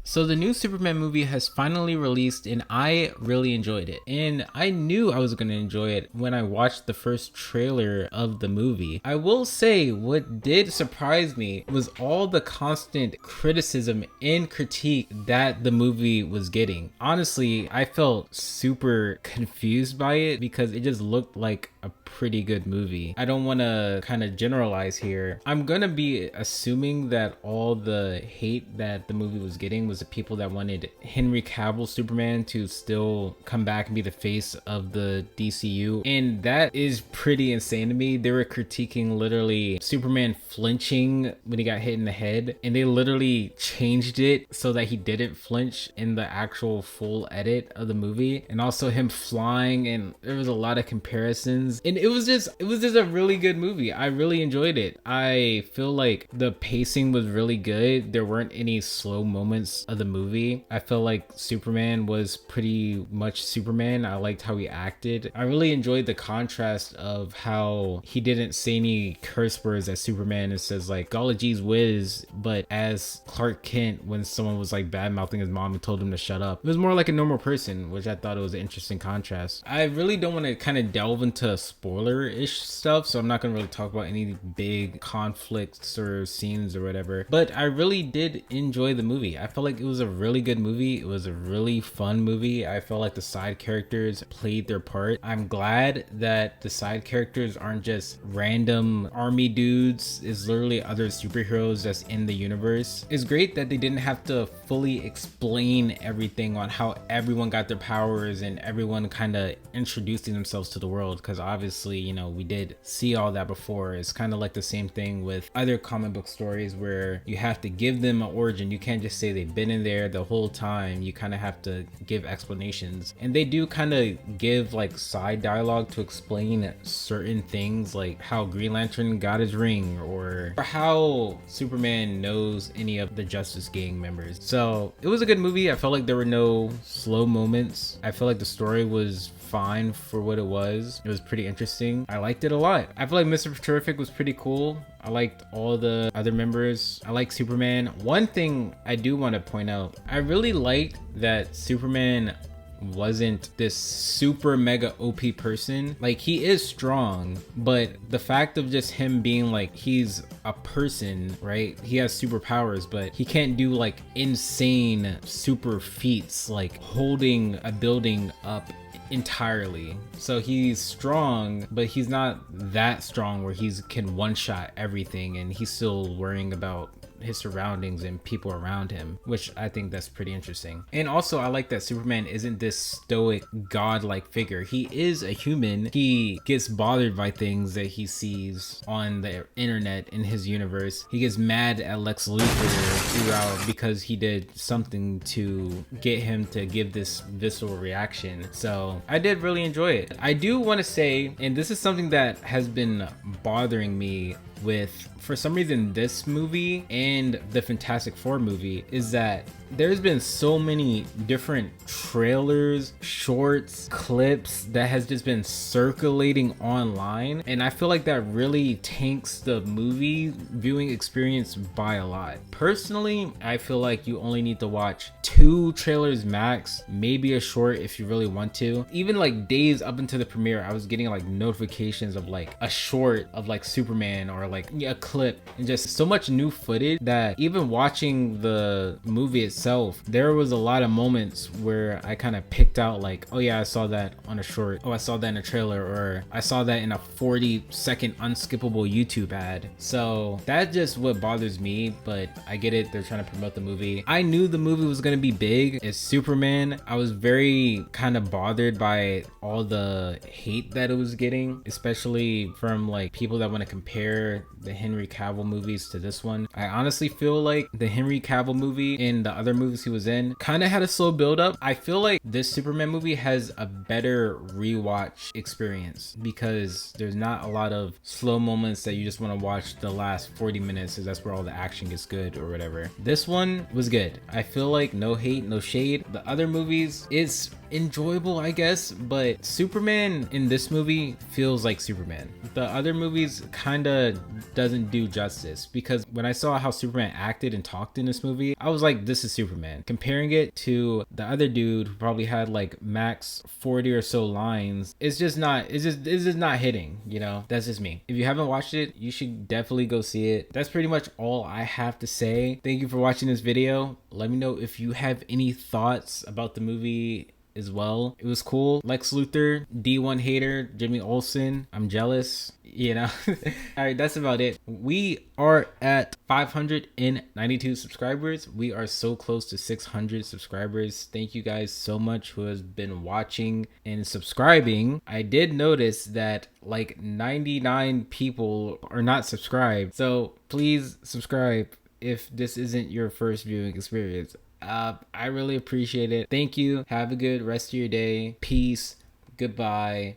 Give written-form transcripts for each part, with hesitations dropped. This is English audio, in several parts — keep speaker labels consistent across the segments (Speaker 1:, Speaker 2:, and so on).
Speaker 1: So the new Superman movie has finally released and I really enjoyed it. And I knew I was going to enjoy it when I watched the first trailer of the movie. I will say what did surprise me was all the constant criticism and critique that the movie was getting. Honestly, I felt super confused by it because it just looked like a pretty good movie. I don't want to kind of generalize here. I'm gonna be assuming that all the hate that the movie was getting was the people that wanted Henry Cavill Superman to still come back and be the face of the DCU, and that is pretty insane to me. They were critiquing literally Superman flinching when he got hit in the head, and they literally changed it so that he didn't flinch in the actual full edit of the movie, and also him flying, and there was a lot of comparisons, and it was just a really good movie. I really enjoyed it. I feel like the pacing was really good. There weren't any slow moments of the movie. I felt like Superman was pretty much Superman. I liked how he acted. I really enjoyed the contrast of how he didn't say any curse words as Superman and says like golly geez whiz, but as Clark Kent when someone was like bad mouthing his mom and told him to shut up, it was more like a normal person, which I thought it was an interesting contrast. I really don't want to kind of delve into spoiler-ish stuff, so I'm not gonna really talk about any big conflicts or scenes or whatever, but I really did enjoy the movie. I felt like it was a really good movie. It was a really fun movie. I felt like the side characters played their part. I'm glad that the side characters aren't just random army dudes. It's literally other superheroes that's in the universe. It's great that they didn't have to fully explain everything on how everyone got their powers and everyone kind of introducing themselves to the world, because obviously, you know, we did see all that before. It's kind of like the same thing with other comic book stories where you have to give them an origin. You can't just say they've been in there the whole time. You kind of have to give explanations, and they do kind of give like side dialogue to explain certain things, like how Green Lantern got his ring or how Superman knows any of the Justice Gang members. So it was a good movie. I felt like there were no slow moments. I felt like the story was fine for what it was. It was pretty interesting. I liked it a lot. I feel like Mr. Terrific was pretty cool. I liked all the other members. I like Superman. One thing I do want to point out, I really liked that Superman wasn't this super mega OP person. Like, he is strong, but the fact of just him being like, he's a person, right? He has superpowers, but he can't do like insane super feats like holding a building up entirely. So he's strong, but he's not that strong where he can one-shot everything, and he's still worrying about his surroundings and people around him, which I think that's pretty interesting. And also I like that Superman isn't this stoic godlike figure. He is a human. He gets bothered by things that he sees on the internet in his universe. He gets mad at Lex Luthor throughout because he did something to get him to give this visceral reaction. So I did really enjoy it. I do want to say, and this is something that has been bothering me with, for some reason, this movie and the Fantastic Four movie, is that there's been so many different trailers, shorts, clips that has just been circulating online, and I feel like that really tanks the movie viewing experience by a lot. Personally, I feel like you only need to watch 2 trailers max, maybe a short if you really want to. Even like days up into the premiere, I was getting like notifications of like a short of like Superman or like a clip, and just so much new footage that even watching the movie itself, there was a lot of moments where I kind of picked out like, oh yeah, I saw that on a short, oh I saw that in a trailer, or I saw that in a 40-second unskippable YouTube ad. So that's just what bothers me, but I get it, they're trying to promote the movie. I knew the movie was gonna be big. It's Superman. I was very kind of bothered by all the hate that it was getting, especially from like people that want to compare the Henry Cavill movies to this one. I honestly feel like the Henry Cavill movie and the other movies he was in kind of had a slow build up. I feel like this Superman movie has a better rewatch experience because there's not a lot of slow moments that you just want to watch the last 40 minutes because that's where all the action gets good or whatever. This one was good. I feel like no hate, no shade. The other movies, it's enjoyable, I guess, but Superman in this movie feels like Superman. The other movies kind of doesn't do justice, because when I saw how Superman acted and talked in this movie, I was like, this is Superman. Comparing it to the other dude who probably had like max 40 or so lines, it's just not hitting, you know? That's just me. If you haven't watched it, you should definitely go see it. That's pretty much all I have to say. Thank you for watching this video. Let me know if you have any thoughts about the movie as well. It was cool. Lex Luthor, D1 hater, Jimmy Olsen. I'm jealous, you know. All right, that's about it. We are at 592 subscribers. We are so close to 600 subscribers. Thank you guys so much who has been watching and subscribing. I did notice that like 99 people are not subscribed. So please subscribe if this isn't your first viewing experience. I really appreciate it. Thank you. Have a good rest of your day. Peace. Goodbye.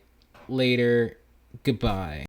Speaker 1: Later. Goodbye.